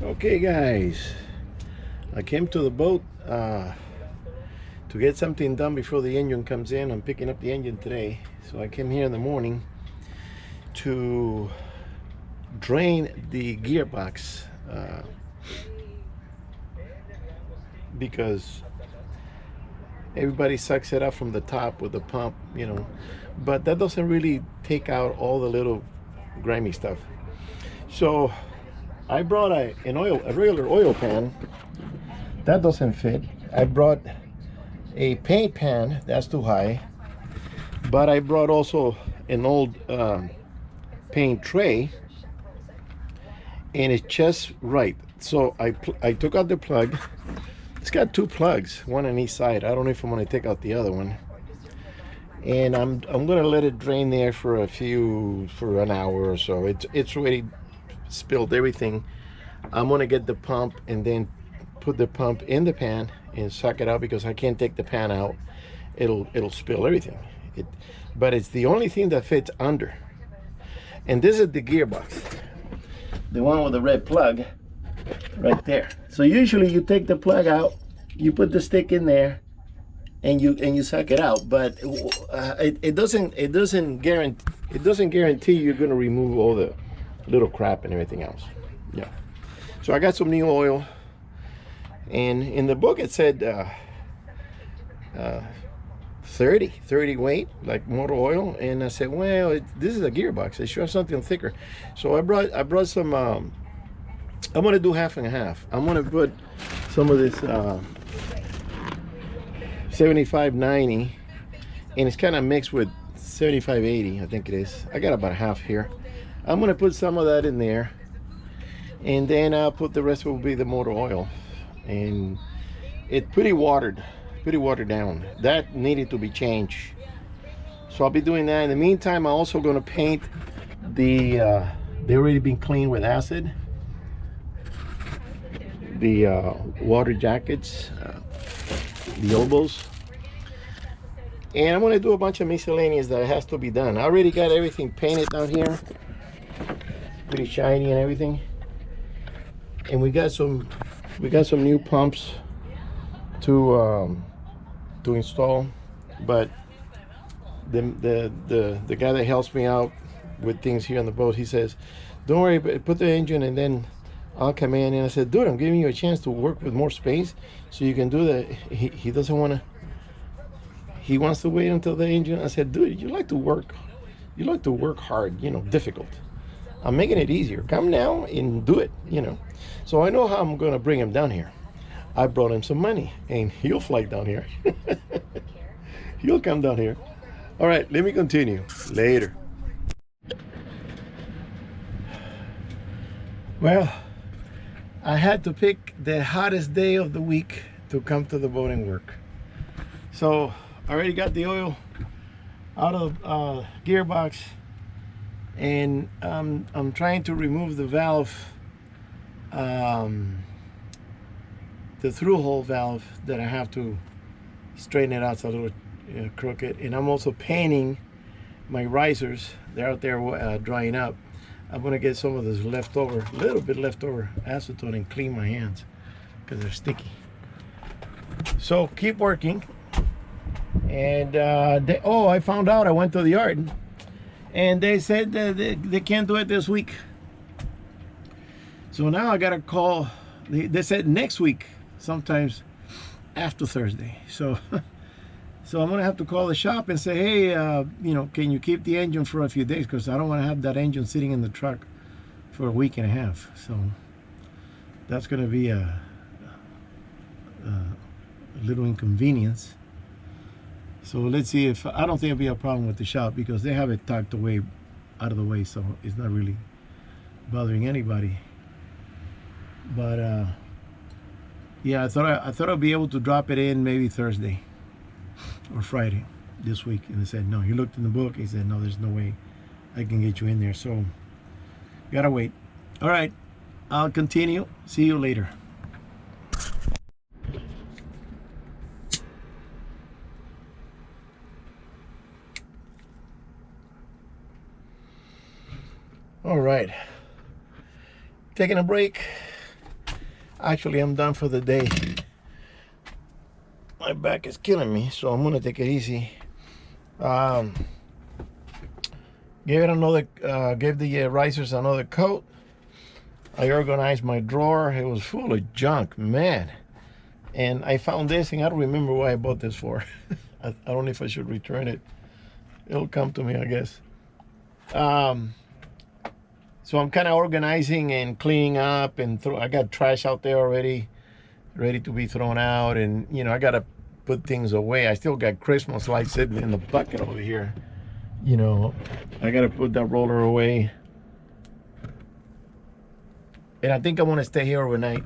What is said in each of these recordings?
Okay, guys, I came to the boat to get something done before the engine comes in. I'm picking up the engine today, so I came here in the morning to drain the gearbox because everybody sucks it up from the top with the pump, but that doesn't really take out all the little grimy stuff. So I brought a regular oil pan. That doesn't fit. I brought a paint pan. That's too high. But I brought also an old paint tray, and it's just right. So I took out the plug. It's got two plugs, one on each side. I don't know if I'm going to take out the other one. And I'm going to let it drain there for an hour or so. It's already spilled everything. I'm going to get the pump and then put the pump in the pan and suck it out, because I can't take the pan out. It'll spill everything. But it's the only thing that fits under. And this is the gearbox, the one with the red plug right there. So usually you take the plug out, you put the stick in there, and you suck it out. But it doesn't guarantee you're going to remove all the little crap and everything else. Yeah. So I got some new oil, and in the book it said 30 weight, like motor oil. And I said, well, this is a gearbox. It should have something thicker. So I brought some. I'm gonna do half and half. I'm gonna put some of this 75/90, and it's kind of mixed with 75/80, I think it is. I got about half here. I'm gonna put some of that in there, and then I'll put the rest will be the motor oil. And it's pretty watered down. That needed to be changed, so I'll be doing that. In the meantime, I'm also going to paint the they already been cleaned with acid, the water jackets, the elbows, and I'm going to do a bunch of miscellaneous that has to be done. I already got everything painted down here, pretty shiny and everything. And we got some new pumps to install. But the guy that helps me out with things here on the boat, he says, don't worry, put the engine and then I'll come in. And I said, dude, I'm giving you a chance to work with more space so you can do that. He doesn't want to, he wants to wait until the engine. I said, dude, you like to work hard, difficult. I'm making it easier. Come now and do it, So I know how I'm going to bring him down here. I brought him some money, and he'll fly down here. He'll come down here. All right, let me continue later. Well, I had to pick the hottest day of the week to come to the boat and work. So I already got the oil out of gearbox, and I'm trying to remove the valve, the through hole valve, that I have to straighten it out. It's a little crooked. And I'm also painting my risers. They're out there drying up. I'm gonna get some of this leftover, little bit leftover acetone, and clean my hands because they're sticky. So keep working. And I found out, I went to the yard and they said that they can't do it this week. So now I gotta call. They said next week, sometimes after Thursday. So so I'm gonna have to call the shop and say, hey, can you keep the engine for a few days, because I don't want to have that engine sitting in the truck for a week and a half. So that's gonna be a little inconvenience. So let's see. If I don't think it'll be a problem with the shop, because they have it tucked away out of the way, so it's not really bothering anybody. But yeah, I thought I'd be able to drop it in maybe Thursday or Friday this week. And they said no. He looked in the book. He said no, there's no way I can get you in there. So gotta wait. All right, I'll continue. See you later. All right, taking a break. Actually, I'm done for the day. My back is killing me, so I'm gonna take it easy. Gave it another, gave the risers another coat. I organized my drawer. It was full of junk, man. And I found this thing. I don't remember why I bought this for. I don't know if I should return it. It'll come to me, I guess. So I'm kind of organizing and cleaning up, and I got trash out there already, ready to be thrown out. And you know, I gotta put things away. I still got Christmas lights sitting in the bucket over here. You know, I gotta put that roller away. And I think I want to stay here overnight.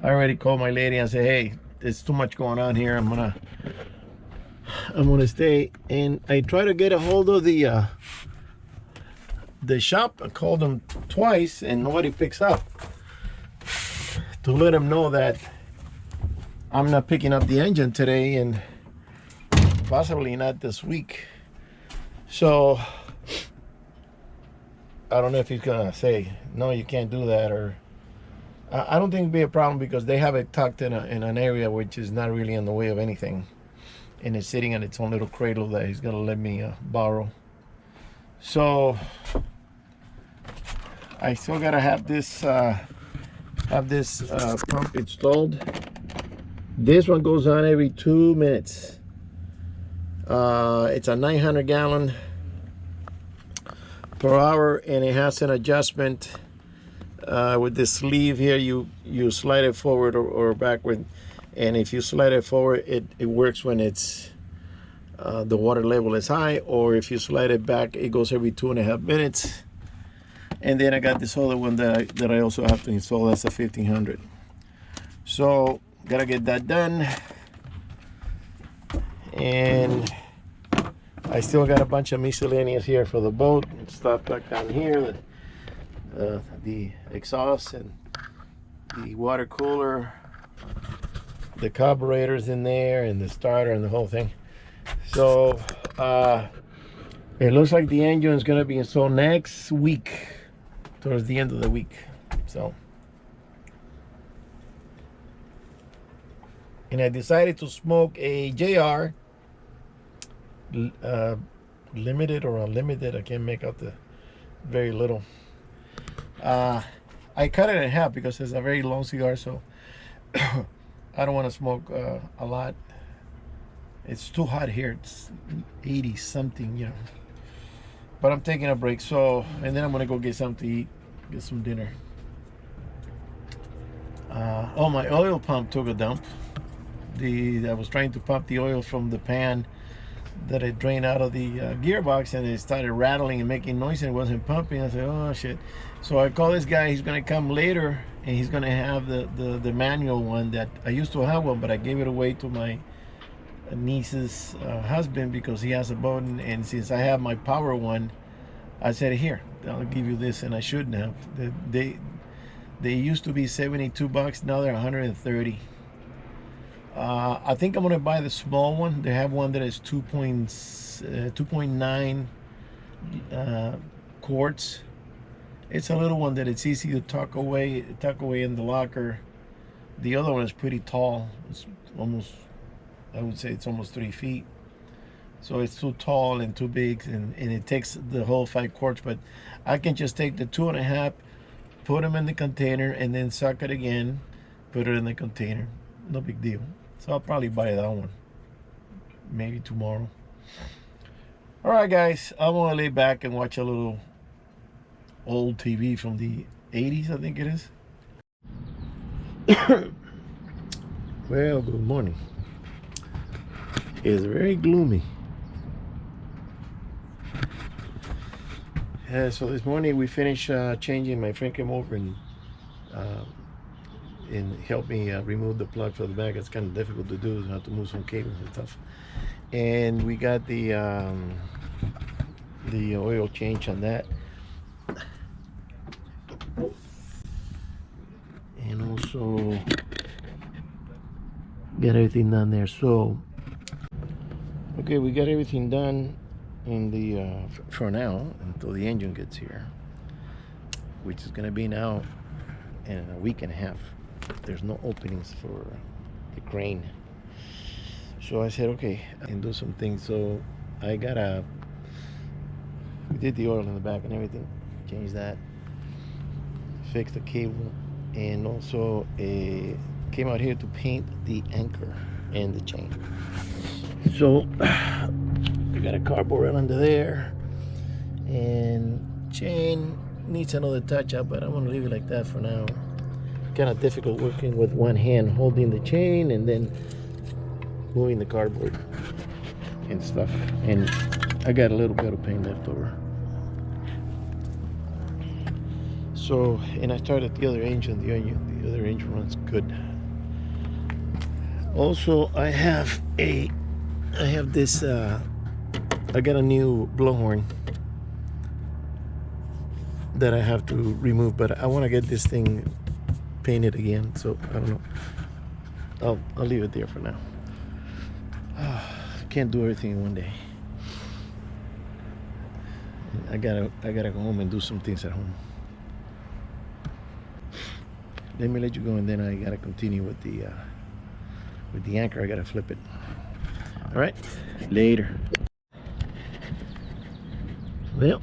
I already called my lady and said, hey, there's too much going on here. I'm gonna stay. And I try to get a hold of the shop. I called them twice and nobody picks up, to let them know that I'm not picking up the engine today and possibly not this week. So I don't know if he's gonna say no, you can't do that, or I don't think it'd be a problem because they have it tucked in an area which is not really in the way of anything, and it's sitting in its own little cradle that he's gonna let me borrow. So I still gotta have this pump installed. This one goes on every 2 minutes. It's a 900 gallon per hour, and it has an adjustment with this sleeve here. You slide it forward or backward, and if you slide it forward, it works when it's the water level is high, or if you slide it back, it goes every 2.5 minutes. And then I got this other one that I also have to install. That's a 1500. So gotta get that done. And I still got a bunch of miscellaneous here for the boat, stuff back down here, the exhaust and the water cooler, the carburetors in there, and the starter and the whole thing. So it looks like the engine is going to be installed next week, towards the end of the week. So, and I decided to smoke a JR limited or unlimited. I can't make out the very little. I cut it in half because it's a very long cigar, so I don't want to smoke a lot. It's too hot here. It's 80 something, you know. But I'm taking a break, so, and then I'm gonna go get something to eat, get some dinner. Oh, my oil pump took a dump. I was trying to pump the oil from the pan that it drained out of the gearbox, and it started rattling and making noise, and it wasn't pumping. I said, oh shit. So I call this guy. He's gonna come later, and he's gonna have the manual one that I used to have one, but I gave it away to my niece's husband because he has a boat, and since I have my power one, I said, here, I'll give you this. And I shouldn't have. They used to be $72. Now they're 130. I think I'm gonna buy the small one. They have one that is 2.9 quarts. It's a little one that it's easy to tuck away in the locker. The other one is pretty tall. It's almost, I would say it's almost 3 feet. So it's too tall and too big, and it takes the whole 5 quarts. But I can just take the 2.5, put them in the container, and then suck it again, put it in the container. No big deal. So I'll probably buy that one maybe tomorrow. All right, guys, I'm gonna lay back and watch a little old TV from the 80s, I think it is. Well, good morning. It's very gloomy. So this morning we finished changing. My friend came over and help me remove the plug for the back. It's kind of difficult to do. You have to move some cables and stuff. And we got the oil change on that, and also get everything done there. So okay, we got everything done in the for now until the engine gets here, which is gonna be now in a week and a half. There's no openings for the crane. So I said, okay, I can do some things. So we did the oil in the back and everything, changed that, fixed the cable, and also came out here to paint the anchor and the chain. So we got a cardboard rail under there, and chain needs another touch up, but I'm gonna leave it like that for now. Kind of difficult working with one hand holding the chain and then moving the cardboard and stuff. And I got a little bit of paint left over. So, and I started the other engine. The other engine runs good. Also, I have this. I got a new blowhorn that I have to remove, but I want to get this thing painted again. So I don't know. I'll leave it there for now. Can't do everything in one day. I gotta go home and do some things at home. Let me let you go, and then I gotta continue with the anchor. I gotta flip it. All right, later. Well,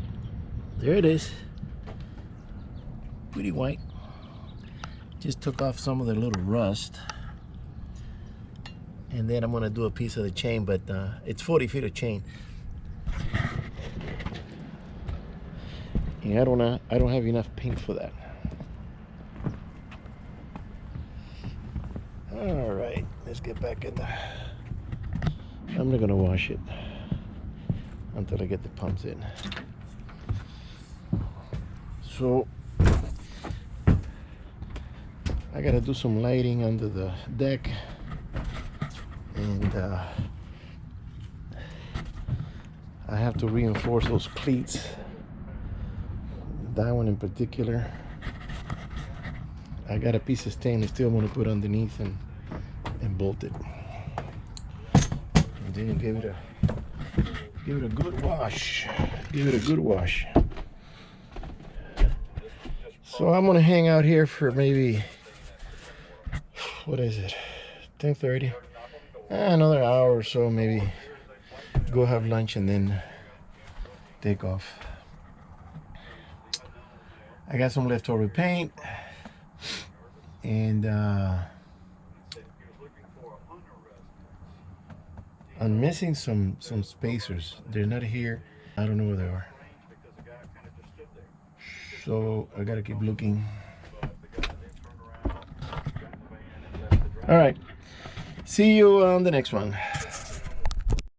there it is. Pretty white. Just took off some of the little rust. And then I'm gonna do a piece of the chain, but it's 40 feet of chain. And I don't have enough paint for that. All right, let's get back in there. I'm not gonna wash it until I get the pumps in. So I gotta do some lighting under the deck. And I have to reinforce those cleats, that one in particular. I got a piece of stainless steel I'm going to put underneath and bolt it, and then give it a good wash. So I'm going to hang out here for maybe, what is it, 10:30. Another hour or so, maybe. Go have lunch and then take off. I got some leftover paint, and I'm missing some spacers. They're not here. I don't know where they are. So I gotta keep looking. All right. See you on the next one.